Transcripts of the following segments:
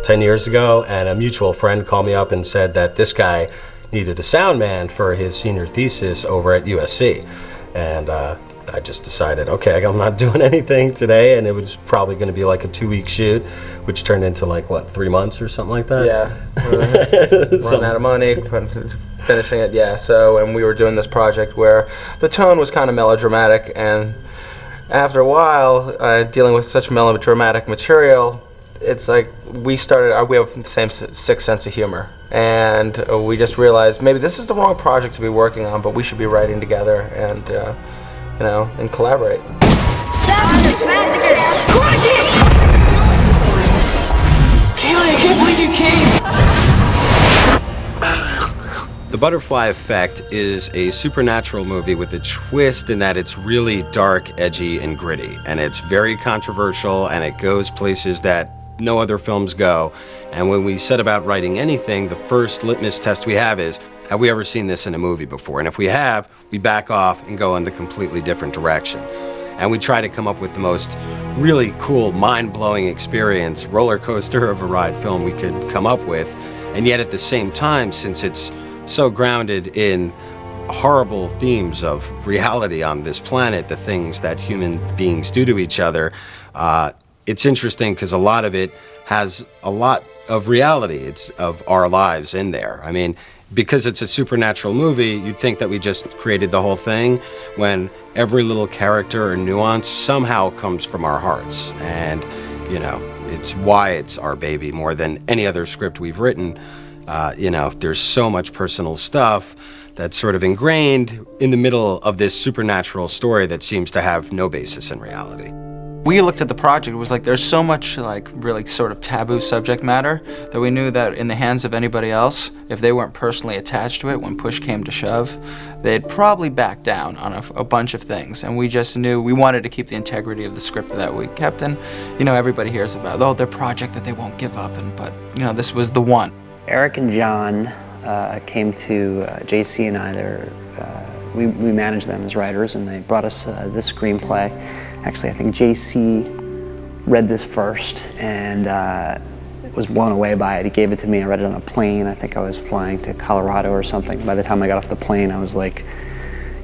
10 years ago, and a mutual friend called me up and said that this guy needed a sound man for his senior thesis over at USC. And I just decided, okay, I'm not doing anything today, and it was probably going to be like a 2-week shoot, which turned into like, what, 3 months or something like that? Yeah, run out of money, finishing it, yeah. So, and we were doing this project where the tone was kind of melodramatic, and after a while, dealing with such melodramatic material, it's like we have the same sixth sense of humor, and we just realized maybe this is the wrong project to be working on, but we should be writing together and and collaborate. Faster! Kaylee, I can't believe you came! The Butterfly Effect is a supernatural movie with a twist in that it's really dark, edgy, and gritty. And it's very controversial, and it goes places that no other films go. And when we set about writing anything, the first litmus test we have is, have we ever seen this in a movie before? And if we have, we back off and go in the completely different direction. And we try to come up with the most really cool, mind-blowing experience, roller coaster of a ride film we could come up with. And yet at the same time, since it's so grounded in horrible themes of reality on this planet, the things that human beings do to each other, it's interesting because a lot of it has a lot of reality. It's of our lives in there. I mean, because it's a supernatural movie, you'd think that we just created the whole thing, when every little character or nuance somehow comes from our hearts. And, it's why it's our baby more than any other script we've written. There's so much personal stuff that's sort of ingrained in the middle of this supernatural story that seems to have no basis in reality. We looked at the project, it was like there's so much like really sort of taboo subject matter that we knew that in the hands of anybody else, if they weren't personally attached to it, when push came to shove, they'd probably back down on a bunch of things. And we just knew we wanted to keep the integrity of the script that we kept. And everybody hears about, their project that they won't give up, but this was the one. Eric and John came to JC and I. We managed them as writers, and they brought us this screenplay. Actually, I think JC read this first and was blown away by it. He gave it to me. I read it on a plane. I think I was flying to Colorado or something. By the time I got off the plane, I was like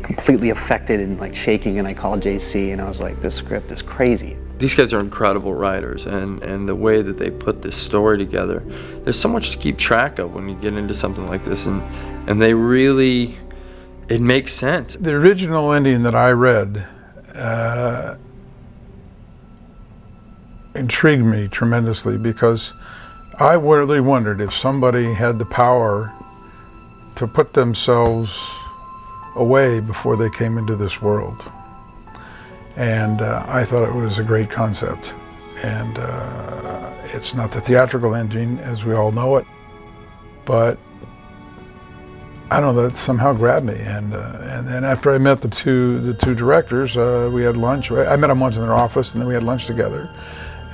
completely affected and like shaking, and I called JC and I was like, this script is crazy. These guys are incredible writers, and the way that they put this story together, there's so much to keep track of when you get into something like this, and they really, it makes sense. The original ending that I read intrigued me tremendously, because I really wondered if somebody had the power to put themselves away before they came into this world. And I thought it was a great concept. And it's not the theatrical ending as we all know it, but I don't know, that somehow grabbed me. And then after I met the two directors, we had lunch. I met them once in their office, and then we had lunch together.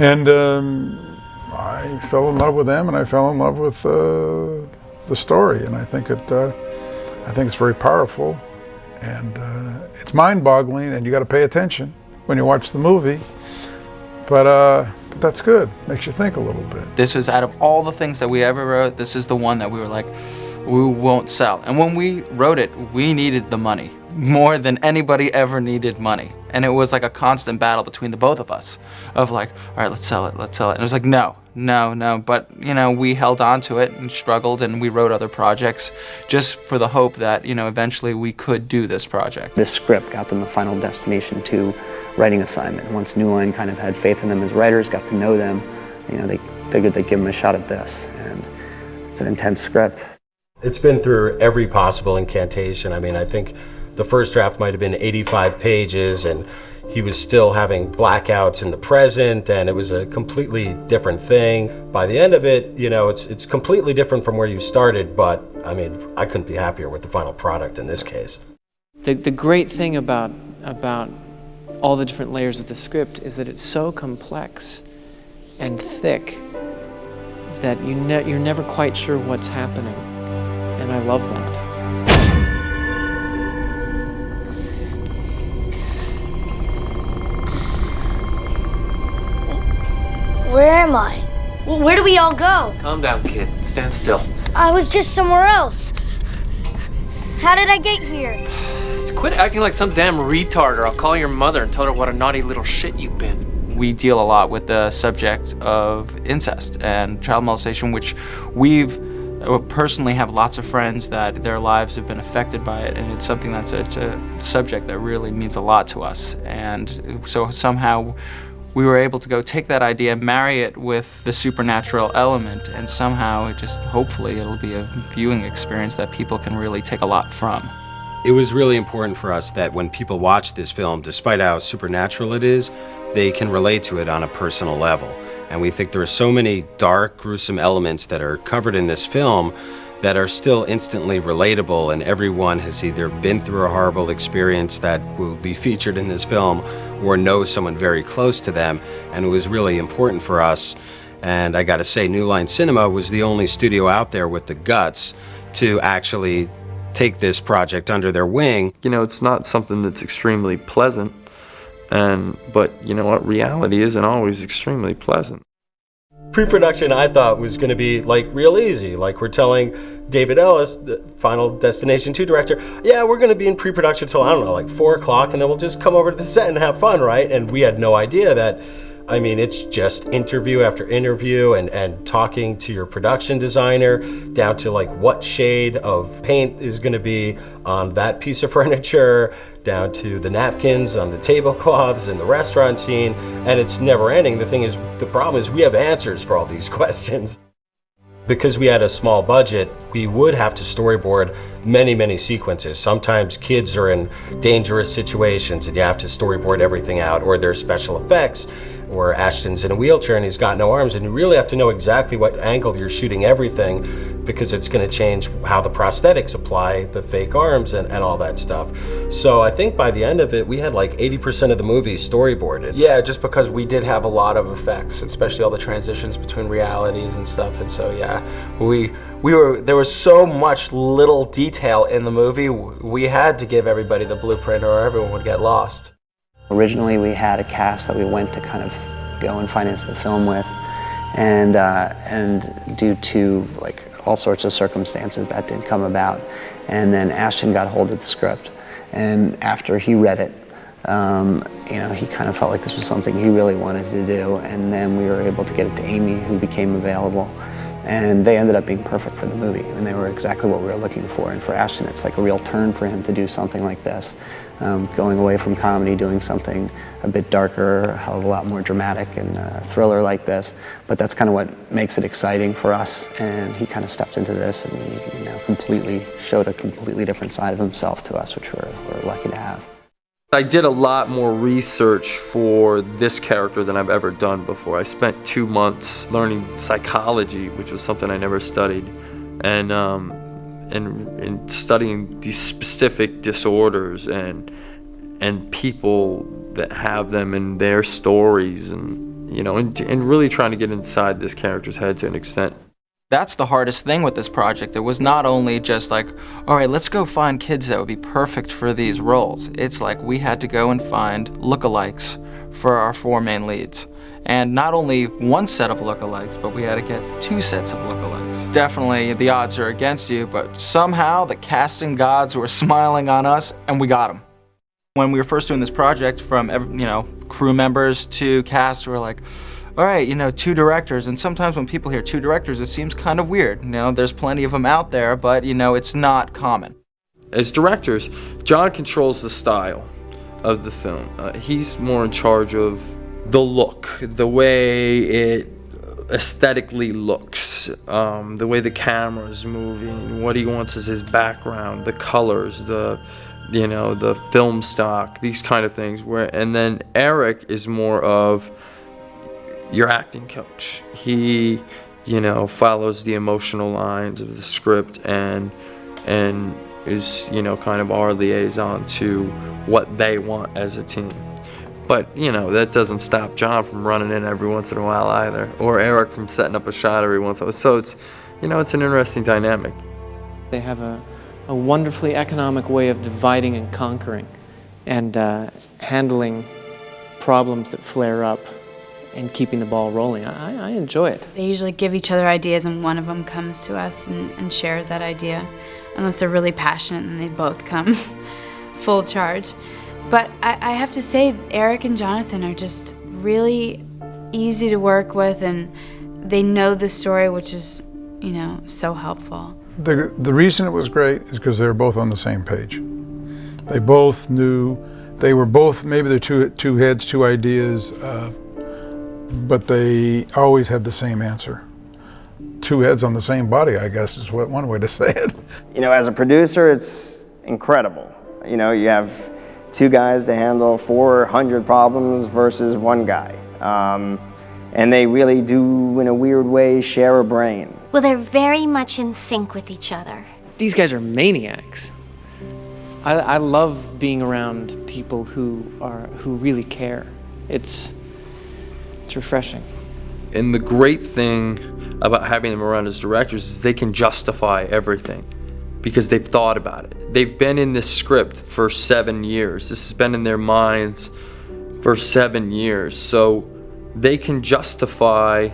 And I fell in love with them, and I fell in love with the story. And I think it's very powerful, and it's mind-boggling, and you got to pay attention when you watch the movie. But that's good. Makes you think a little bit. This is, out of all the things that we ever wrote, this is the one that we were like, we won't sell. And when we wrote it, we needed the money more than anybody ever needed money. And it was like a constant battle between the both of us of like, all right, let's sell it. And it was like, no. But, we held on to it and struggled, and we wrote other projects just for the hope that, eventually we could do this project. This script got them the Final Destination 2 writing assignment. Once New Line kind of had faith in them as writers, got to know them, they figured they'd give them a shot at this. And it's an intense script. It's been through every possible incantation. I mean, I think the first draft might have been 85 pages, and he was still having blackouts in the present, and it was a completely different thing. By the end of it, it's completely different from where you started, but I mean, I couldn't be happier with the final product in this case. The great thing about all the different layers of the script is that it's so complex and thick that you're never quite sure what's happening, and I love that. Where am I? Well, where do we all go? Calm down, kid. Stand still. I was just somewhere else. How did I get here? Quit acting like some damn retard, or I'll call your mother and tell her what a naughty little shit you've been. We deal a lot with the subject of incest and child molestation, which we've personally have lots of friends that their lives have been affected by it, and it's something that's a subject that really means a lot to us. And so somehow we were able to go take that idea, marry it with the supernatural element, and somehow hopefully it'll be a viewing experience that people can really take a lot from. It was really important for us that when people watch this film, despite how supernatural it is, they can relate to it on a personal level. And we think there are so many dark, gruesome elements that are covered in this film that are still instantly relatable, and everyone has either been through a horrible experience that will be featured in this film or knows someone very close to them, and it was really important for us. And I gotta say, New Line Cinema was the only studio out there with the guts to actually take this project under their wing. You know, it's not something that's extremely pleasant, but you know what, reality isn't always extremely pleasant. Pre-production, I thought, was going to be like real easy. Like, we're telling David Ellis, the Final Destination 2 director, yeah, we're going to be in pre-production till, I don't know, like 4 o'clock, and then we'll just come over to the set and have fun, right? And we had no idea that, I mean, it's just interview after interview and talking to your production designer down to like what shade of paint is going to be on that piece of furniture, down to the napkins on the tablecloths in the restaurant scene, and it's never ending. The problem is we have answers for all these questions. Because we had a small budget, we would have to storyboard many, many sequences. Sometimes kids are in dangerous situations and you have to storyboard everything out, or there's special effects, or Ashton's in a wheelchair and he's got no arms, and you really have to know exactly what angle you're shooting everything, because it's going to change how the prosthetics apply, the fake arms and all that stuff. So I think by the end of it, we had like 80% of the movie storyboarded. Yeah, just because we did have a lot of effects, especially all the transitions between realities and stuff. And so yeah, there was so much little detail in the movie, we had to give everybody the blueprint or everyone would get lost. Originally, we had a cast that we went to kind of go and finance the film with, and due to like all sorts of circumstances, that didn't come about. And then Ashton got hold of the script, and after he read it, he kind of felt like this was something he really wanted to do. And then we were able to get it to Amy, who became available. And they ended up being perfect for the movie, and they were exactly what we were looking for. And for Ashton, it's like a real turn for him to do something like this, going away from comedy, doing something a bit darker, a hell of a lot more dramatic and thriller like this. But that's kind of what makes it exciting for us. And he kind of stepped into this and completely showed a completely different side of himself to us, which we're lucky to have. I did a lot more research for this character than I've ever done before. I spent 2 months learning psychology, which was something I never studied, and studying these specific disorders and people that have them and their stories, and really trying to get inside this character's head to an extent. That's the hardest thing with this project. It was not only just like, all right, let's go find kids that would be perfect for these roles. It's like we had to go and find lookalikes for our 4 main leads. And not only one set of lookalikes, but we had to get 2 sets of lookalikes. Definitely the odds are against you, but somehow the casting gods were smiling on us and we got them. When we were first doing this project, from crew members to cast, we were like, all right, 2 directors, and sometimes when people hear 2 directors, it seems kind of weird. There's plenty of them out there, but it's not common. As directors, John controls the style of the film. He's more in charge of the look, the way it aesthetically looks, the way the camera's moving, what he wants as his background, the colors, the film stock, these kind of things. And then Eric is more of your acting coach. He, follows the emotional lines of the script and is, kind of our liaison to what they want as a team. But, that doesn't stop John from running in every once in a while either, or Eric from setting up a shot every once in a while. So it's, it's an interesting dynamic. They have a wonderfully economic way of dividing and conquering and handling problems that flare up and keeping the ball rolling. I enjoy it. They usually give each other ideas, and one of them comes to us and shares that idea, unless they're really passionate and they both come full charge. But I have to say, Eric and Jonathan are just really easy to work with, and they know the story, which is, you know, so helpful. The reason it was great is because they were both on the same page. They both knew, they were both, maybe they're two heads, two ideas, but they always had the same answer. Two heads on the same body, I guess, is one way to say it. You know, as a producer, it's incredible. You know, you have two guys to handle 400 problems versus one guy. And they really do, in a weird way, share a brain. Well, they're very much in sync with each other. These guys are maniacs. I love being around people who really care. It's refreshing. And the great thing about having them around as directors is they can justify everything because they've thought about it. They've been in this script for 7 years. This has been in their minds for 7 years. So they can justify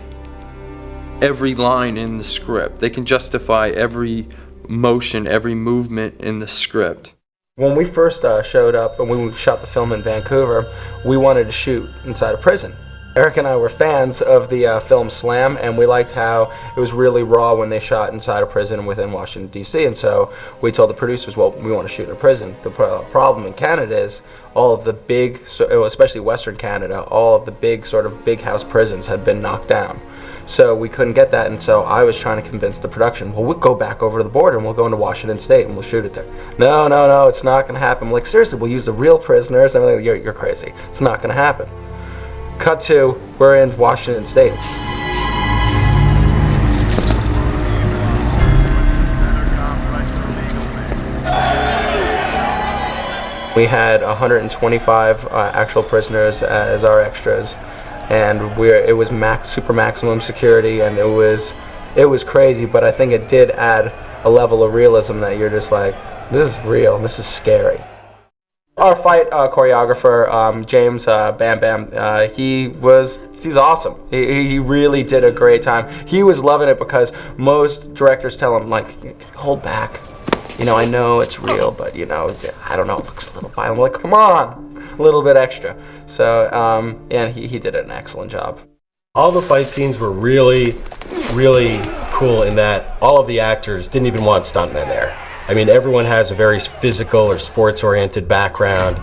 every line in the script. They can justify every motion, every movement in the script. When we first showed up and when we shot the film in Vancouver, we wanted to shoot inside a prison. Eric and I were fans of the film Slam, and we liked how it was really raw when they shot inside a prison within Washington, D.C. And so we told the producers, well, we want to shoot in a prison. The problem in Canada is all of the big, especially Western Canada, all of the big sort of big house prisons had been knocked down. So we couldn't get that, and so I was trying to convince the production, well, we'll go back over to the border and we'll go into Washington State and we'll shoot it there. No, it's not going to happen. I'm like, seriously, we'll use the real prisoners. And I'm like, you're crazy. It's not going to happen. Cut to, we're in Washington State. We had 125 actual prisoners as our extras, and it was super maximum security, and it was crazy, but I think it did add a level of realism that you're just like, this is real, this is scary. Our fight choreographer, James Bam Bam, he's awesome. He really did a great time. He was loving it because most directors tell him, like, hold back. You know, I know it's real, but, you know, I don't know, it looks a little violent. I'm like, come on, a little bit extra. So, and he did an excellent job. All the fight scenes were really, really cool in that all of the actors didn't even want stuntmen there. I mean, everyone has a very physical or sports-oriented background.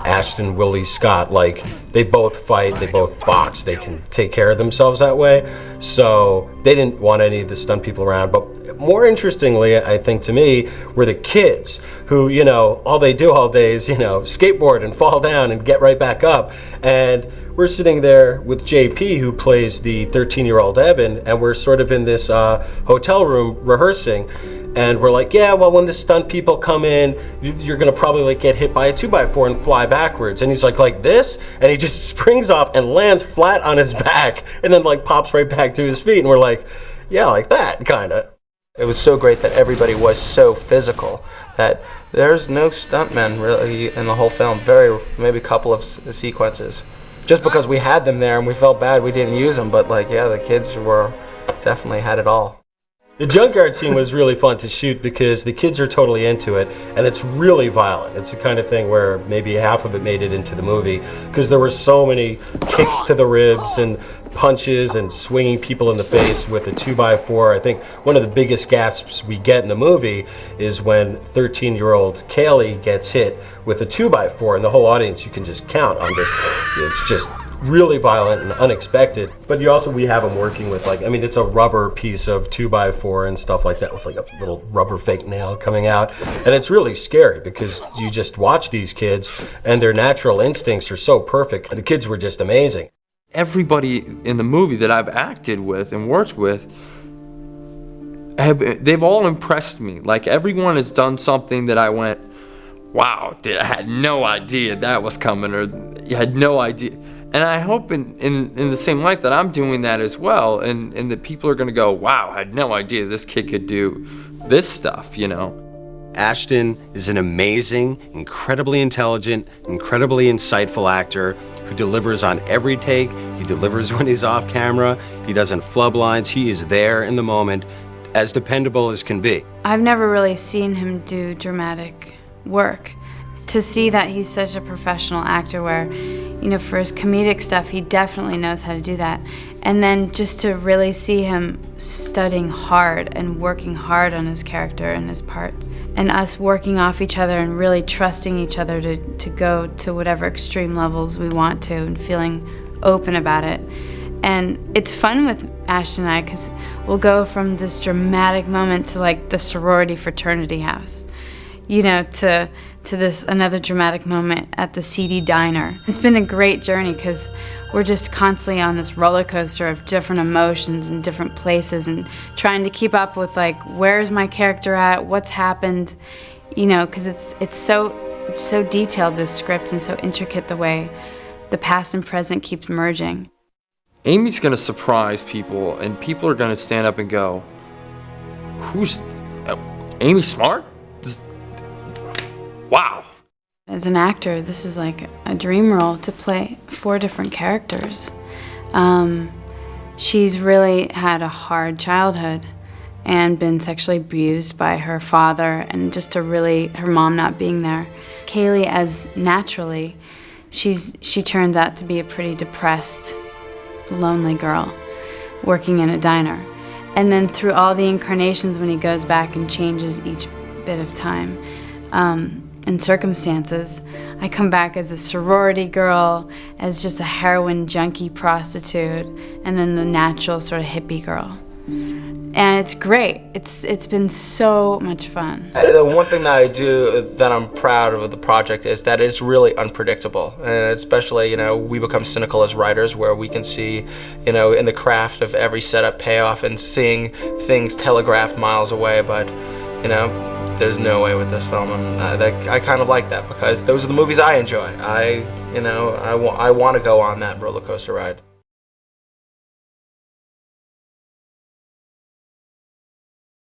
Ashton, Willie, Scott, like, they both fight, they both box, they can take care of themselves that way. So they didn't want any of the stunt people around. But more interestingly, I think to me, were the kids who, you know, all they do all day is, you know, skateboard and fall down and get right back up. And we're sitting there with JP, who plays the 13-year-old Evan, and we're sort of in this hotel room rehearsing. And we're like, yeah, well, when the stunt people come in, you're gonna probably like get hit by a 2x4 and fly backwards. And he's like this? And he just springs off and lands flat on his back and then like pops right back to his feet. And we're like, yeah, like that, kinda. It was so great that everybody was so physical that there's no stuntmen really in the whole film. Maybe a couple of sequences. Just because we had them there and we felt bad we didn't use them, but like, yeah, the kids definitely had it all. The junkyard scene was really fun to shoot because the kids are totally into it, and it's really violent. It's the kind of thing where maybe half of it made it into the movie because there were so many kicks to the ribs and punches and swinging people in the face with a 2x4. I think one of the biggest gasps we get in the movie is when 13-year-old Kaylee gets hit with a 2x4, and the whole audience, you can just count on this. It's just really violent and unexpected. But we have them working with, like, I mean, it's a rubber piece of 2x4 and stuff like that with like a little rubber fake nail coming out. And it's really scary because you just watch these kids and their natural instincts are so perfect. The kids were just amazing. Everybody in the movie that I've acted with and worked with, they've all impressed me. Like, everyone has done something that I went, wow, I had no idea that was coming, or you had no idea. And I hope in the same light that I'm doing that as well, and that people are gonna go, wow, I had no idea this kid could do this stuff, you know. Ashton is an amazing, incredibly intelligent, incredibly insightful actor who delivers on every take. He delivers when he's off camera. He doesn't flub lines. He is there in the moment, as dependable as can be. I've never really seen him do dramatic work. To see that he's such a professional actor where, you know, for his comedic stuff, he definitely knows how to do that. And then just to really see him studying hard and working hard on his character and his parts. And us working off each other and really trusting each other to go to whatever extreme levels we want to and feeling open about it. And it's fun with Ashton and I because we'll go from this dramatic moment to like the sorority fraternity house, you know, to this another dramatic moment at the seedy diner. It's been a great journey because we're just constantly on this roller coaster of different emotions and different places and trying to keep up with like, where's my character at, what's happened, you know, because it's so detailed, this script, and so intricate the way the past and present keeps merging. Amy's gonna surprise people, and people are gonna stand up and go, who's Amy Smart? Wow. As an actor, this is like a dream role to play 4 different characters. She's really had a hard childhood and been sexually abused by her father and just her mom not being there. Kaylee, as naturally, she turns out to be a pretty depressed, lonely girl working in a diner. And then through all the incarnations when he goes back and changes each bit of time, and circumstances, I come back as a sorority girl, as just a heroin junkie prostitute, and then the natural sort of hippie girl. And it's great. It's been so much fun. The one thing that I do that I'm proud of the project is that it's really unpredictable, and especially, you know, we become cynical as writers where we can see, you know, in the craft of every setup payoff and seeing things telegraphed miles away, but, you know, there's no way with this film, and I kind of like that because those are the movies I enjoy. I want to go on that roller coaster ride.